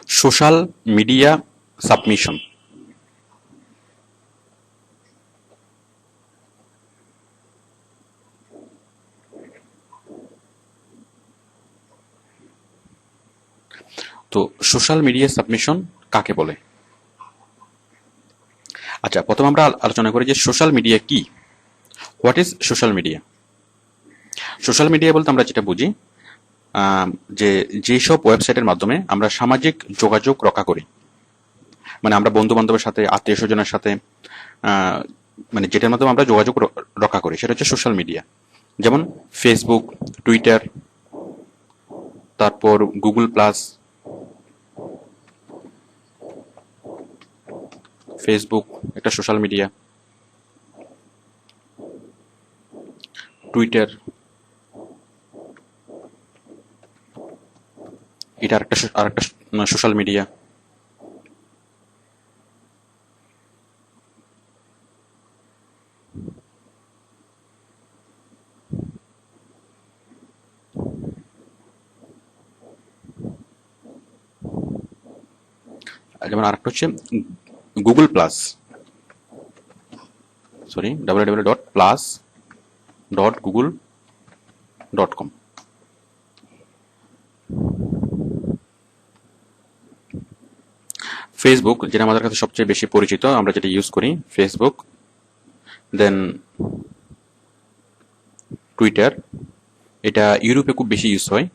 Social media submission. তো social media submission কাকে বলে? আচ্ছা, প্রথমে আমরা আলোচনা করি যে সোশ্যাল মিডিয়া কি। What is social media? Social media বলতে আমরা যেটা বুঝি যে যেসব ওয়েবসাইটের মাধ্যমে আমরা সামাজিক যোগাযোগ রক্ষা করি, মানে আমরা বন্ধু বান্ধবের সাথে, আত্মীয় স্বজনের সাথে, মানে যেটার মাধ্যমে আমরা যোগাযোগ রক্ষা করি, সেটা হচ্ছে সোশ্যাল মিডিয়া। যেমন ফেসবুক, টুইটার, তারপর গুগল প্লাস, ফেসবুক একটা সোশ্যাল মিডিয়া, টুইটার এটা আরেকটা সোশ্যাল মিডিয়া। যেমন আরেকটা হচ্ছে Google plus, sorry www.plus.google.com। Facebook যেটা আমাদের কাছে সবচেয়ে বেশি পরিচিত, আমরা যেটা ইউজ করি, ফেসবুক, দেন টুইটার। এটা ইউরোপে খুব বেশি ইউজ হয়,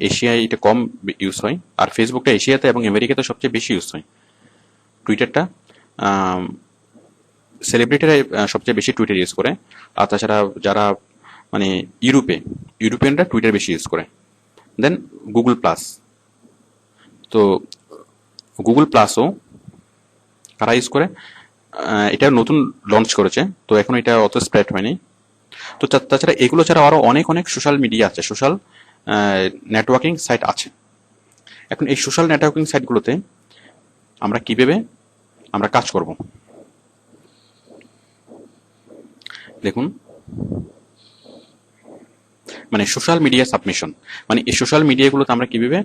এশিয়ায় এটা কম ইউজ হয়। আর ফেসবুকটা এশিয়াতে এবং আমেরিকাতে সবচেয়ে বেশি ইউজ হয়। টুইটারটা সেলিব্রিটিরা সবচেয়ে বেশি টুইটার ইউজ করে। আর তাছাড়া যারা মানে ইউরোপিয়ানরা টুইটার বেশি ইউজ করে। দেন গুগল প্লাস। তো গুগল প্লাসও কারা ইউজ করে? এটা নতুন লঞ্চ করেছে, তো এখন এটা অত স্প্রেড হয়নি। তো তাছাড়া এগুলো ছাড়া আরো অনেক অনেক সোশ্যাল মিডিয়া আছে, সোশ্যাল নেটওয়ার্কিং সাইট আছে। এখন এই সোশ্যাল নেটওয়ার্কিং সাইটগুলোতে আমরা কিভাবে আমরা কাজ করব? দেখুন, মানে সোশ্যাল মিডিয়া সাবমিশন, মানে এই সোশ্যাল মিডিয়াগুলোতে আমরা কিভাবে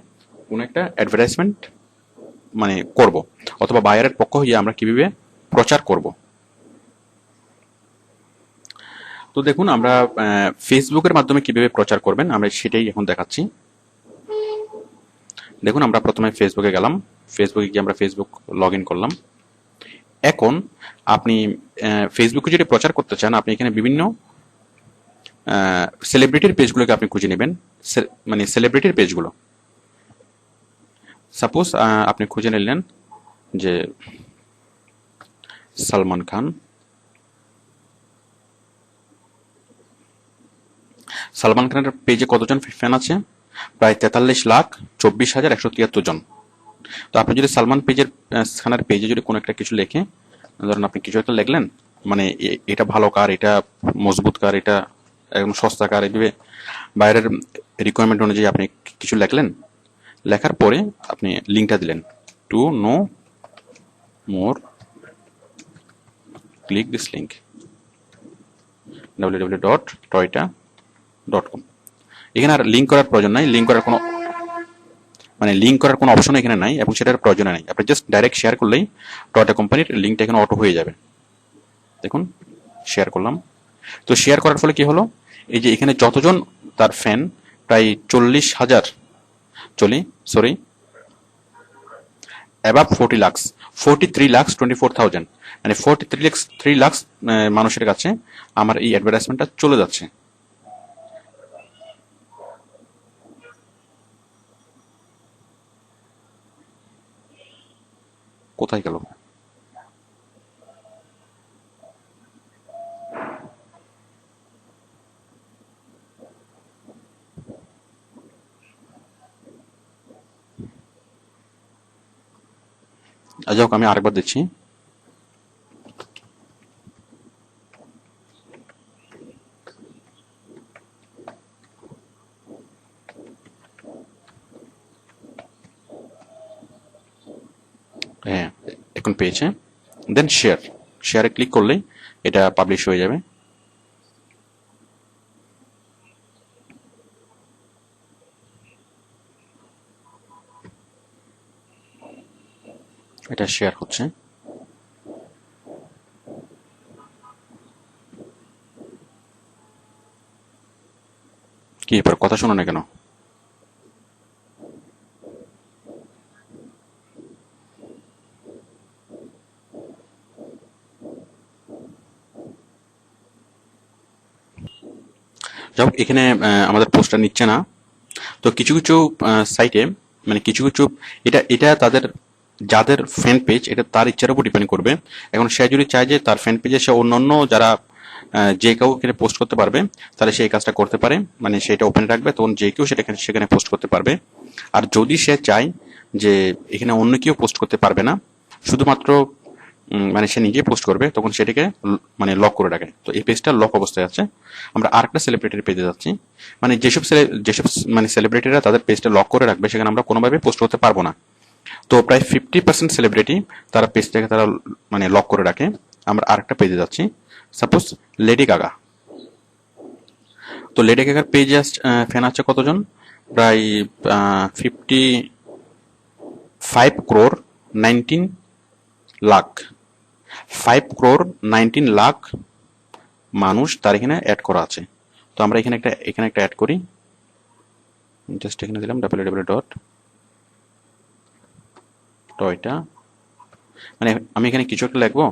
কোনো একটা অ্যাডভার্টাইজমেন্ট মানে করব, অথবা বায়ারের পক্ষ হয়ে আমরা কিভাবে প্রচার করব। তো দেখুন, আমরা ফেসবুকের মাধ্যমে কিভাবে প্রচার করবেন আমরা সেটাই এখন দেখাচ্ছি। দেখুন, আমরা প্রথমে ফেসবুকে গেলাম, ফেসবুকে গিয়ে আমরা ফেসবুক লগ ইন করলাম। এখন আপনি ফেসবুকে যদি প্রচার করতে চান, আপনি এখানে বিভিন্ন সেলিব্রিটির পেজগুলোকে আপনি খুঁজে নেবেন, মানে সেলিব্রিটির পেজগুলো। সাপোজ আপনি খুঁজে নিলেন যে সালমান খান। সালমান খানের পেজে কতজন ফ্যান আছে? প্রায় 43,24,173 জন। তো আপনি যদি সালমান খানের পেজে যদি কোনো একটা কিছু লেখে, ধরুন আপনি কিছু একটা লিখলেন, মানে এটা ভালো কার, এটা মজবুত কার, এটা একদম সস্তা কার, এইভাবে বাইরের রিকোয়ারমেন্ট অনুযায়ী আপনি কিছু লিখলেন। লেখার পরে আপনি লিঙ্কটা দিলেন, to know more click this link www.toyota.com। এখানে আর লিঙ্ক করার প্রয়োজন নাই, লিঙ্ক করার কোনো অপশন এখানে নাই, এবং সেটার প্রয়োজন নাই। আপনি জাস্ট ডাইরেক্ট শেয়ার করলেই টয়োটা কোম্পানির লিঙ্কটা এখানে অটো হয়ে যাবে। দেখুন, শেয়ার করলাম। তো শেয়ার করার ফলে কি হলো, এই যে এখানে যতজন তার ফ্যান, প্রায় 40,000, সরি অ্যাবাভ 40 লাখস, 43,24,000, মানে 43 লাখ মানুষের কাছে আমার এই অ্যাডভার্টাইজমেন্টটা চলে যাচ্ছে। কোথায় গেল? যাই হোক, আমি আরেকবার দিচ্ছি। হ্যাঁ, এখন পেয়েছে। দেন শেয়ারে ক্লিক করলেই এটা পাবলিশ হয়ে যাবে। এটা শেয়ার হচ্ছে। কি ব্যাপার, কথা শোনো না কেন? যাই হোক, এখানে আমাদের পোস্টটা নিচ্ছে না। তো কিছু কিছু সাইটে, মানে কিছু কিছু, এটা এটা তাদের যাদের ফ্যান পেজ, এটা তার ইচ্ছার উপর ডিপেন্ড করবে। এখন সে যদি চায় যে তার ফ্যান পেজে সে অন্যান্য যারা যে কেউ এখানে পোস্ট করতে পারবে, তাহলে সে এই কাজটা করতে পারে, মানে সেটা ওপেন রাখবে, তখন যে কেউ সেটা সেখানে পোস্ট করতে পারবে। আর যদি সে চায় যে এখানে অন্য কেউ পোস্ট করতে পারবে না, শুধুমাত্র মানে সে নিজে পোস্ট করবে, তখন সেটাকে মানে লক করে রাখে। তো এই পেজটা লক অবস্থায় আছে। আমরা আরেকটা সেলিব্রিটির পেজে যাচ্ছি। মানে যেসব মানে সেলিব্রিটিরা তাদের পেজটা লক করে রাখবে, সেখানে আমরা কোনোভাবে পোস্ট করতে পারবো না। তো প্রায় 50% সেলিব্রিটি তারা পেজটাকে তারা মানে লক করে রাখে। আমরা আরেকটা পেজে যাচ্ছি। Suppose lady Gaga. তো লেডি গাগার পেজে ফ্যান আছে কতজন? প্রায় 55 crore 19 লাখ। 5 crore 19 লাখ মানুষ তার এখানে অ্যাড করা আছে। তো আমরা এখানে একটা অ্যাড করি। জাস্ট এখানে দিলাম www.toyota। মানে আমি এখানে কিছু একটা লিখবো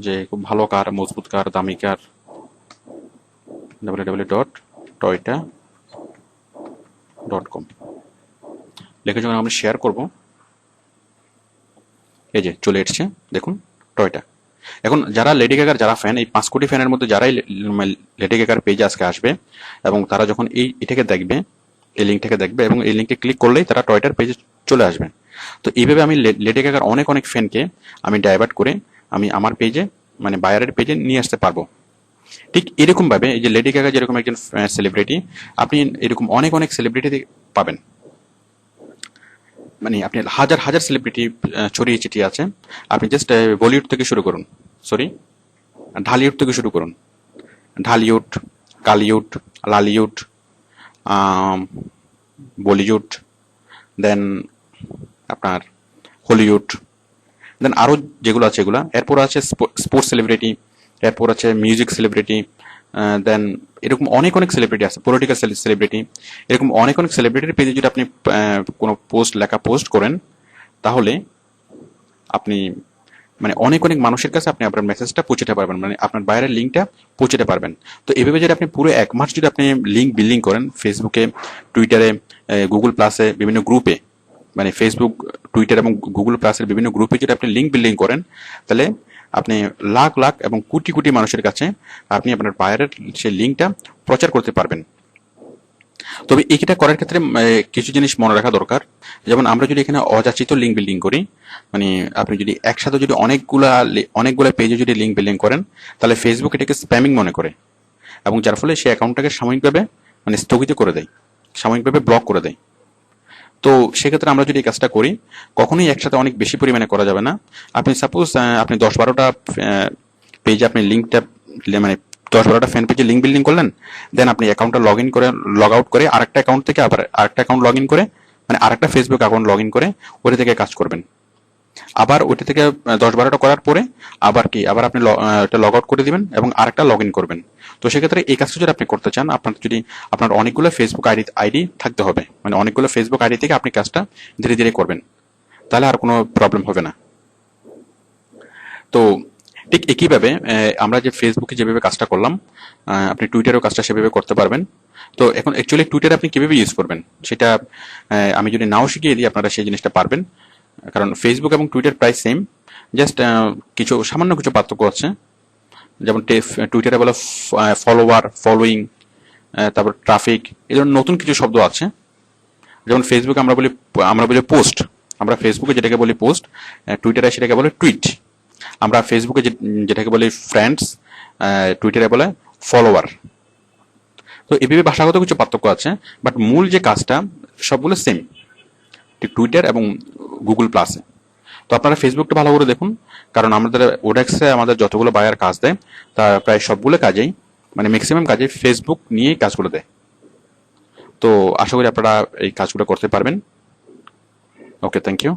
যে খুব ভালো কার, মজবুত কার, দামি কার, www.toyota.com লিখে যখন আমরা শেয়ার করব, এই যে চলে এসছে, দেখুন টয়টা। এখন যারা লেডি গাগার যারা ফ্যান, এই 5 কোটি ফ্যানের মধ্যে যারাই লেডি গাগার পেজে আজকে আসবে, এবং তারা যখন এটাকে দেখবে, এই লিঙ্কটাকে দেখবে, এবং এই লিঙ্কে ক্লিক করলেই তারা টয়টার পেজে চলে আসবে। তো এইভাবে আমি লেডি গাগার অনেক অনেক ফ্যানকে আমি ডাইভার্ট করে আমি আমার পেজে, মানে বায়ারের পেজে নিয়ে আসতে পারবো। ঠিক এরকম ভাবে এই যে লেডি গাগা যেরকম একজন সেলিব্রিটি, আপনি এরকম অনেক অনেক সেলিব্রিটি পাবেন। মানে আপনি হাজার হাজার সেলিব্রিটি ছড়িয়ে ছিটিয়ে আছে। আপনি জাস্ট বলিউড থেকে শুরু করুন, সরি ঢালিউড থেকে শুরু করুন। ঢালিউড, কালিউড, লালিউড, বলিউড, দেন আপনার হলিউড, দেন আরও যেগুলো আছে এগুলা। এরপর আছে স্পোর্টস সেলিব্রিটি, এরপর আছে মিউজিক সেলিব্রিটি, দেন এরকম অনেক অনেক সেলিব্রিটি আছে, পলিটিক্যাল সেলিব্রিটি। এরকম অনেক অনেক সেলিব্রিটির পেজে যদি আপনি কোনো পোস্ট করেন, তাহলে আপনি মানে অনেক অনেক মানুষের কাছে আপনি আপনার মেসেজটা পৌঁছাতে পারবেন, মানে আপনার বাইরের লিঙ্কটা পৌঁছাতে পারবেন। তো এভাবে যদি আপনি পুরো 1 মাস যদি আপনি লিঙ্ক বিল্ডিং করেন, ফেসবুকে, টুইটারে, গুগল প্লাসে, বিভিন্ন গ্রুপে, মানে ফেসবুক, টুইটার এবং গুগল প্লাসের বিভিন্ন গ্রুপে যদি আপনি লিঙ্ক বিল্ডিং করেন, তাহলে আপনি লাখ লাখ এবং কোটি কোটি মানুষের কাছে আপনি আপনার বাইরের সেই লিঙ্কটা প্রচার করতে পারবেন। তবে এইটা করার ক্ষেত্রে কিছু জিনিস মনে রাখা দরকার। যেমন আমরা যদি এখানে অযাচিত লিঙ্ক বিল্ডিং করি, মানে আপনি যদি একসাথে যদি অনেকগুলা পেজে যদি লিঙ্ক বিল্ডিং করেন, তাহলে ফেসবুক এটাকে স্প্যামিং মনে করে, এবং যার ফলে সেই অ্যাকাউন্টটাকে সাময়িকভাবে মানে স্থগিত করে দেয়, সাময়িকভাবে ব্লক করে দেয়। তো সেক্ষেত্রে আমরা যদি এই কাজটা করি, কখনোই একসাথে অনেক বেশি পরিমাণে করা যাবে না। আপনি সাপোজ আপনি 10-12টা পেজে আপনি লিঙ্কটা, মানে 10-12টা ফ্যান পেজে লিঙ্ক বিল্ডিং করলেন, দেন আপনি অ্যাকাউন্টটা লগ ইন করে, লগ আউট করে, আরেকটা অ্যাকাউন্ট থেকে আবার আরেকটা অ্যাকাউন্ট লগ ইন করে, মানে আরেকটা ফেসবুক অ্যাকাউন্ট লগ ইন করে ওটা থেকে কাজ করবেন। আবার ওইটা থেকে 10-12টা করার পরে আবার আপনি এটা লগ আউট করে দিবেন এবং আরেকটা লগ ইন করবেন। তো সেক্ষেত্রে এই কাজটা যদি আপনি করতে চান, আপনার অনেকগুলো ফেসবুক আইডি থাকতে হবে, মানে অনেকগুলো ফেসবুক আইডি থেকে আপনি কাজটা ধীরে ধীরে করবেন, তাহলে আর কোনো প্রবলেম হবে না। তো ঠিক একইভাবে আমরা যে ফেসবুকে যেভাবে কাজটা করলাম, আপনি টুইটারেও কাজটা সেভাবে করতে পারবেন। তো এখন অ্যাকচুয়ালি টুইটার আপনি কিভাবে ইউজ করবেন সেটা আমি যদি নাও শিখিয়ে দিই, আপনারা সেই জিনিসটা পারবেন। কারণ ফেসবুক এবং টুইটার প্রায় সেম, জাস্ট সামান্য কিছু পার্থক্য আছে। যেমন টুইটারে বলে ফলোয়ার, ফলোয়িং, তারপর ট্রাফিক, এই ধরনের নতুন কিছু শব্দ আছে। যেমন ফেসবুকে আমরা বলি পোস্ট, আমরা ফেসবুকে যেটাকে বলি পোস্ট, টুইটারে সেটাকে বলে টুইট। আমরা ফেসবুকে যেটাকে বলি ফ্রেন্ডস, টুইটারে বলে ফলোয়ার। তো এভাবে ভাষাগত কিছু পার্থক্য আছে, বাট মূল যে কাজটা সবগুলো সেম, টুইটার এবং গুগল প্লাসে। তো আপনারা ফেসবুকটা ভালো করে দেখুন, কারণ আমাদের ওডেক্সে আমাদের যতগুলো বায়ার কাজ দেয়, তা প্রায় সবগুলো কাজেই, মানে ম্যাক্সিমাম কাজে ফেসবুক নিয়েই কাজগুলো দেয়। তো আশা করি আপনারা এই কাজগুলো করতে পারবেন। ওকে, থ্যাংক ইউ।